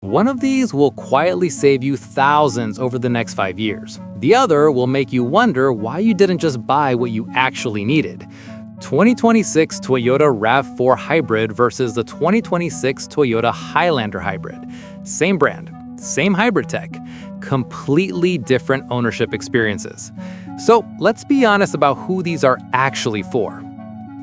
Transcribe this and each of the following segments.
One of these will quietly save you thousands over the next 5 years. The other will make you wonder why you didn't just buy what you actually needed. 2026 Toyota RAV4 Hybrid versus the 2026 Toyota Highlander Hybrid. Same brand, same hybrid tech, completely different ownership experiences. So let's be honest about who these are actually for.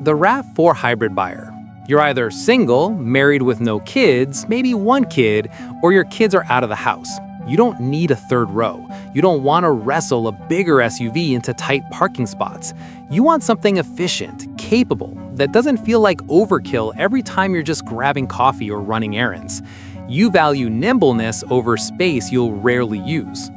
The RAV4 Hybrid buyer. You're either single, married with no kids, maybe one kid, or your kids are out of the house. You don't need a third row. You don't want to wrestle a bigger SUV into tight parking spots. You want something efficient, capable, that doesn't feel like overkill every time you're just grabbing coffee or running errands. You value nimbleness over space you'll rarely use.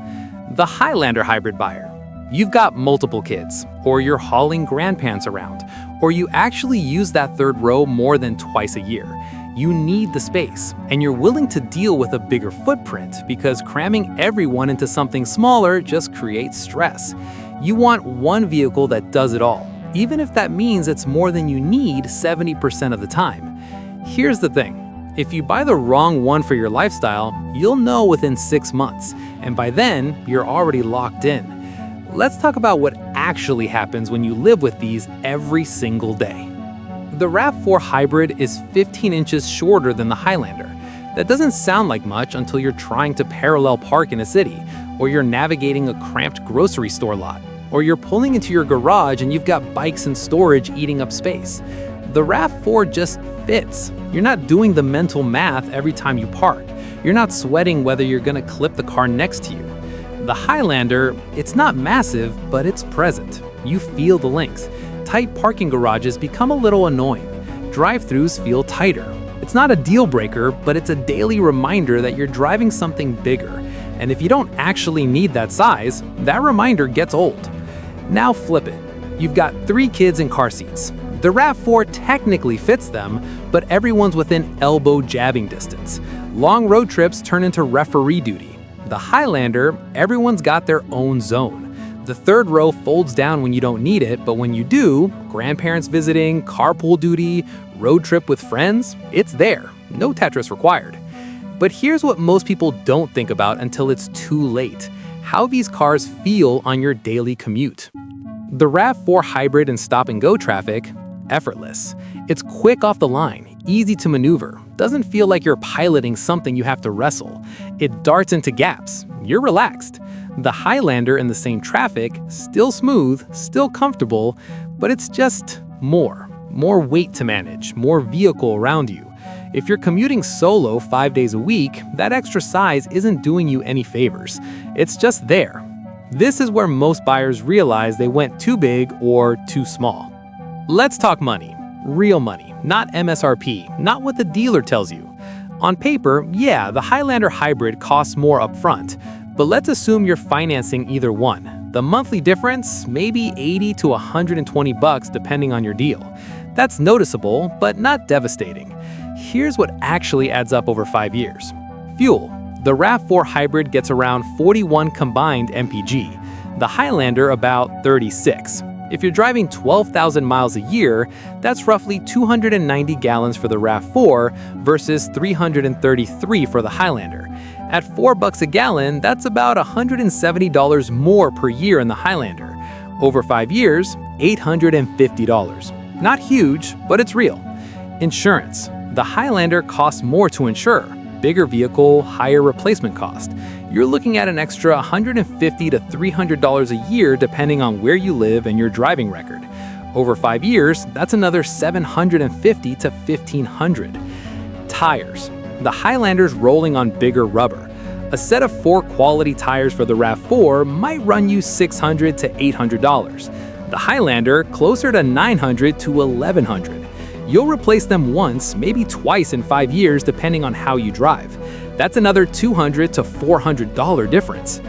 The Highlander Hybrid buyer. You've got multiple kids, or you're hauling grandparents around, or you actually use that third row more than twice a year. You need the space, and you're willing to deal with a bigger footprint because cramming everyone into something smaller just creates stress. You want one vehicle that does it all, even if that means it's more than you need 70% of the time. Here's the thing. If you buy the wrong one for your lifestyle, you'll know within 6 months, and by then, you're already locked in. Let's talk about what actually happens when you live with these every single day. The RAV4 Hybrid is 15 inches shorter than the Highlander. That doesn't sound like much until you're trying to parallel park in a city, or you're navigating a cramped grocery store lot, or you're pulling into your garage and you've got bikes in storage eating up space. The RAV4 just fits. You're not doing the mental math every time you park. You're not sweating whether you're gonna clip the car next to you. The Highlander, it's not massive, but it's present. You feel the links. Tight parking garages become a little annoying. Drive-thrus feel tighter. It's not a deal breaker, but it's a daily reminder that you're driving something bigger. And if you don't actually need that size, that reminder gets old. Now flip it. You've got 3 kids in car seats. The RAV4 technically fits them, but everyone's within elbow jabbing distance. Long road trips turn into referee duty. The Highlander, everyone's got their own zone. The third row folds down when you don't need it, but when you do, grandparents visiting, carpool duty, road trip with friends, it's there. No Tetris required. But here's what most people don't think about until it's too late: how these cars feel on your daily commute. The RAV4 Hybrid in stop-and-go traffic, effortless. It's quick off the line, easy to maneuver, doesn't feel like you're piloting something you have to wrestle. It darts into gaps. You're relaxed. The Highlander in the same traffic, still smooth, still comfortable, but it's just more weight to manage, more vehicle around you. If you're commuting solo 5 days a week, that extra size isn't doing you any favors. It's just there. This is where most buyers realize they went too big or too small. Let's talk money. Real money, not MSRP, not what the dealer tells you. On paper, yeah, the Highlander Hybrid costs more upfront, but let's assume you're financing either one. The monthly difference, maybe $80 to $120 depending on your deal. That's noticeable, but not devastating. Here's what actually adds up over 5 years. Fuel. The RAV4 Hybrid gets around 41 combined mpg. The Highlander about 36. If you're driving 12,000 miles a year, that's roughly 290 gallons for the RAV4 versus 333 for the Highlander. At $4 a gallon, that's about $170 more per year in the Highlander. Over 5 years, $850. Not huge, but it's real. Insurance. The Highlander costs more to insure. Bigger vehicle, higher replacement cost. You're looking at an extra $150 to $300 a year depending on where you live and your driving record. Over 5 years, that's another $750 to $1,500. Tires. The Highlander's rolling on bigger rubber. A set of 4 quality tires for the RAV4 might run you $600 to $800. The Highlander closer to $900 to $1,100. You'll replace them once, maybe twice in 5 years depending on how you drive. That's another $200 to $400 difference.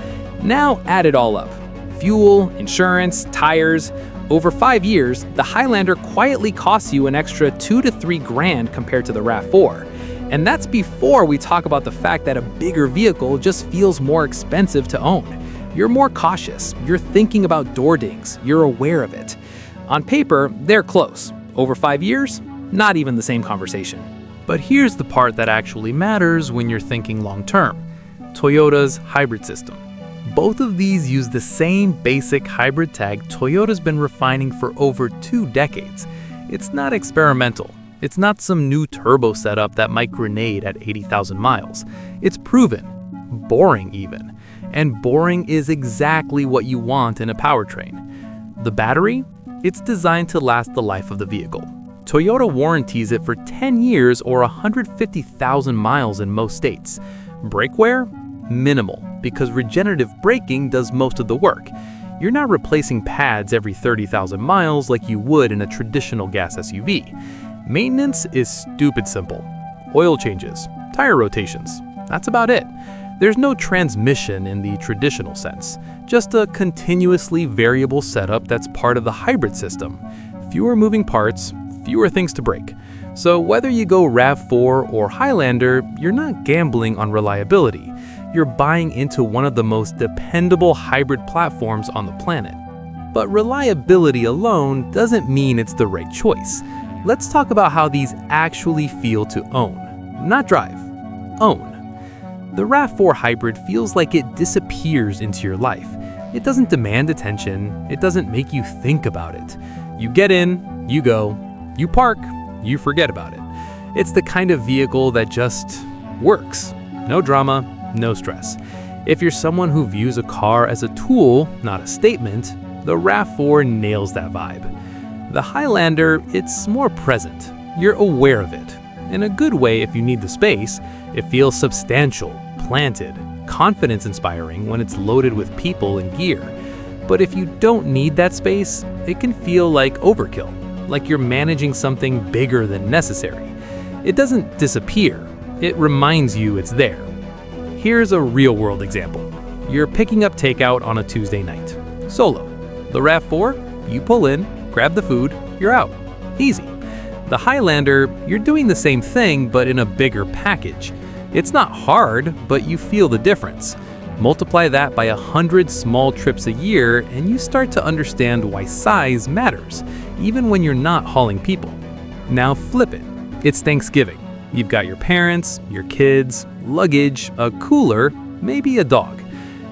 Now add it all up. Fuel, insurance, tires. Over 5 years, the Highlander quietly costs you an extra $2 to $3 grand compared to the RAV4. And that's before we talk about the fact that a bigger vehicle just feels more expensive to own. You're more cautious, you're thinking about door dings, you're aware of it. On paper, they're close. Over 5 years, not even the same conversation. But here's the part that actually matters when you're thinking long-term: Toyota's hybrid system. Both of these use the same basic hybrid tech Toyota's been refining for over 2 decades. It's not experimental. It's not some new turbo setup that might grenade at 80,000 miles. It's proven, boring even. And boring is exactly what you want in a powertrain. The battery? It's designed to last the life of the vehicle. Toyota warranties it for 10 years or 150,000 miles in most states. Brake wear? Minimal, because regenerative braking does most of the work. You're not replacing pads every 30,000 miles like you would in a traditional gas SUV. Maintenance is stupid simple. Oil changes, tire rotations, that's about it. There's no transmission in the traditional sense, just a continuously variable setup that's part of the hybrid system. Fewer moving parts, fewer things to break. So whether you go RAV4 or Highlander, you're not gambling on reliability. You're buying into one of the most dependable hybrid platforms on the planet. But reliability alone doesn't mean it's the right choice. Let's talk about how these actually feel to own. Not drive, own. The RAV4 Hybrid feels like it disappears into your life. It doesn't demand attention, it doesn't make you think about it. You get in, you go, you park, you forget about it. It's the kind of vehicle that just works. No drama, no stress. If you're someone who views a car as a tool, not a statement, the RAV4 nails that vibe. The Highlander, it's more present. You're aware of it. In a good way if you need the space. It feels substantial, planted, confidence-inspiring when it's loaded with people and gear. But if you don't need that space, it can feel like overkill, like you're managing something bigger than necessary. It doesn't disappear, it reminds you it's there. Here's a real-world example. You're picking up takeout on a Tuesday night. Solo. The RAV4, you pull in, grab the food, you're out. Easy. The Highlander, you're doing the same thing but in a bigger package. It's not hard, but you feel the difference. Multiply that by 100 small trips a year and you start to understand why size matters, even when you're not hauling people. Now flip it. It's Thanksgiving. You've got your parents, your kids, luggage, a cooler, maybe a dog.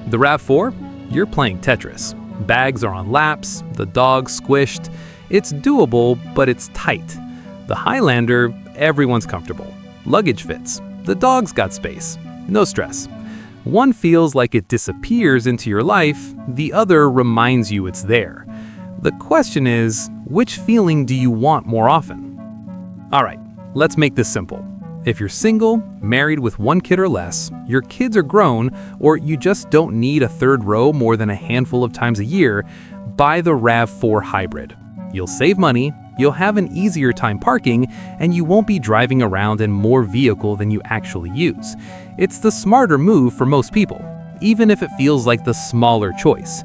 The RAV4, you're playing Tetris. Bags are on laps, the dog's squished. It's doable, but it's tight. The Highlander, everyone's comfortable. Luggage fits. The dog's got space. No stress. One feels like it disappears into your life, the other reminds you it's there. The question is, which feeling do you want more often? All right, let's make this simple. If you're single, married with 1 kid or less, your kids are grown, or you just don't need a third row more than a handful of times a year, buy the RAV4 Hybrid. You'll save money, you'll have an easier time parking, and you won't be driving around in more vehicle than you actually use. It's the smarter move for most people, even if it feels like the smaller choice.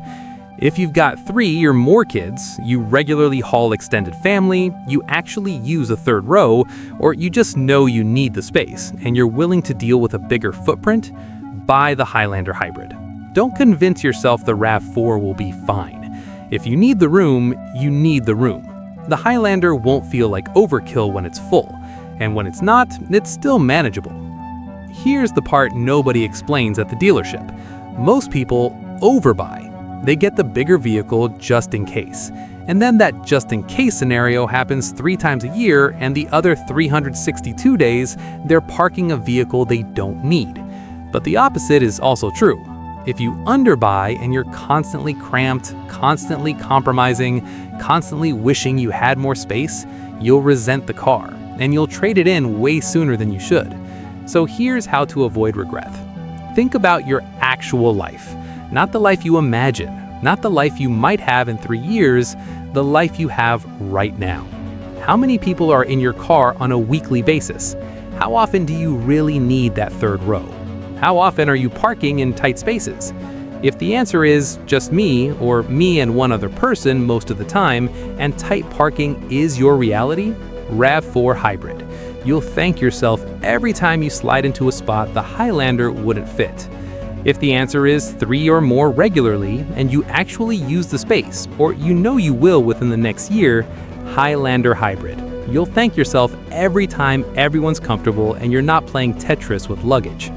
If you've got 3 or more kids, you regularly haul extended family, you actually use a third row, or you just know you need the space and you're willing to deal with a bigger footprint, buy the Highlander Hybrid. Don't convince yourself the RAV4 will be fine. If you need the room, you need the room. The Highlander won't feel like overkill when it's full, and when it's not, it's still manageable. Here's the part nobody explains at the dealership. Most people overbuy. They get the bigger vehicle just in case. And then that just in case scenario happens 3 times a year, and the other 362 days, they're parking a vehicle they don't need. But the opposite is also true. If you underbuy and you're constantly cramped, constantly compromising, constantly wishing you had more space, you'll resent the car, and you'll trade it in way sooner than you should. So here's how to avoid regret. Think about your actual life, not the life you imagine, not the life you might have in 3 years, the life you have right now. How many people are in your car on a weekly basis? How often do you really need that third row? How often are you parking in tight spaces? If the answer is just me, or me and one other person most of the time, and tight parking is your reality, RAV4 Hybrid. You'll thank yourself every time you slide into a spot the Highlander wouldn't fit. If the answer is 3 or more regularly, and you actually use the space, or you know you will within the next year, Highlander Hybrid. You'll thank yourself every time everyone's comfortable and you're not playing Tetris with luggage.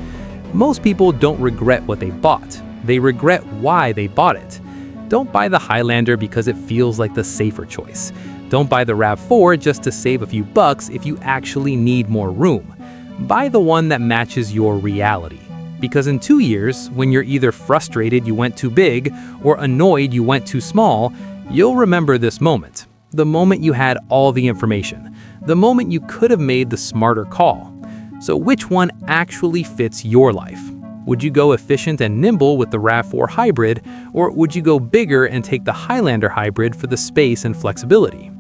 Most people don't regret what they bought. They regret why they bought it. Don't buy the Highlander because it feels like the safer choice. Don't buy the RAV4 just to save a few bucks if you actually need more room. Buy the one that matches your reality. Because in 2 years, when you're either frustrated you went too big or annoyed you went too small, you'll remember this moment. The moment you had all the information. The moment you could have made the smarter call. So which one actually fits your life? Would you go efficient and nimble with the RAV4 Hybrid, or would you go bigger and take the Highlander Hybrid for the space and flexibility?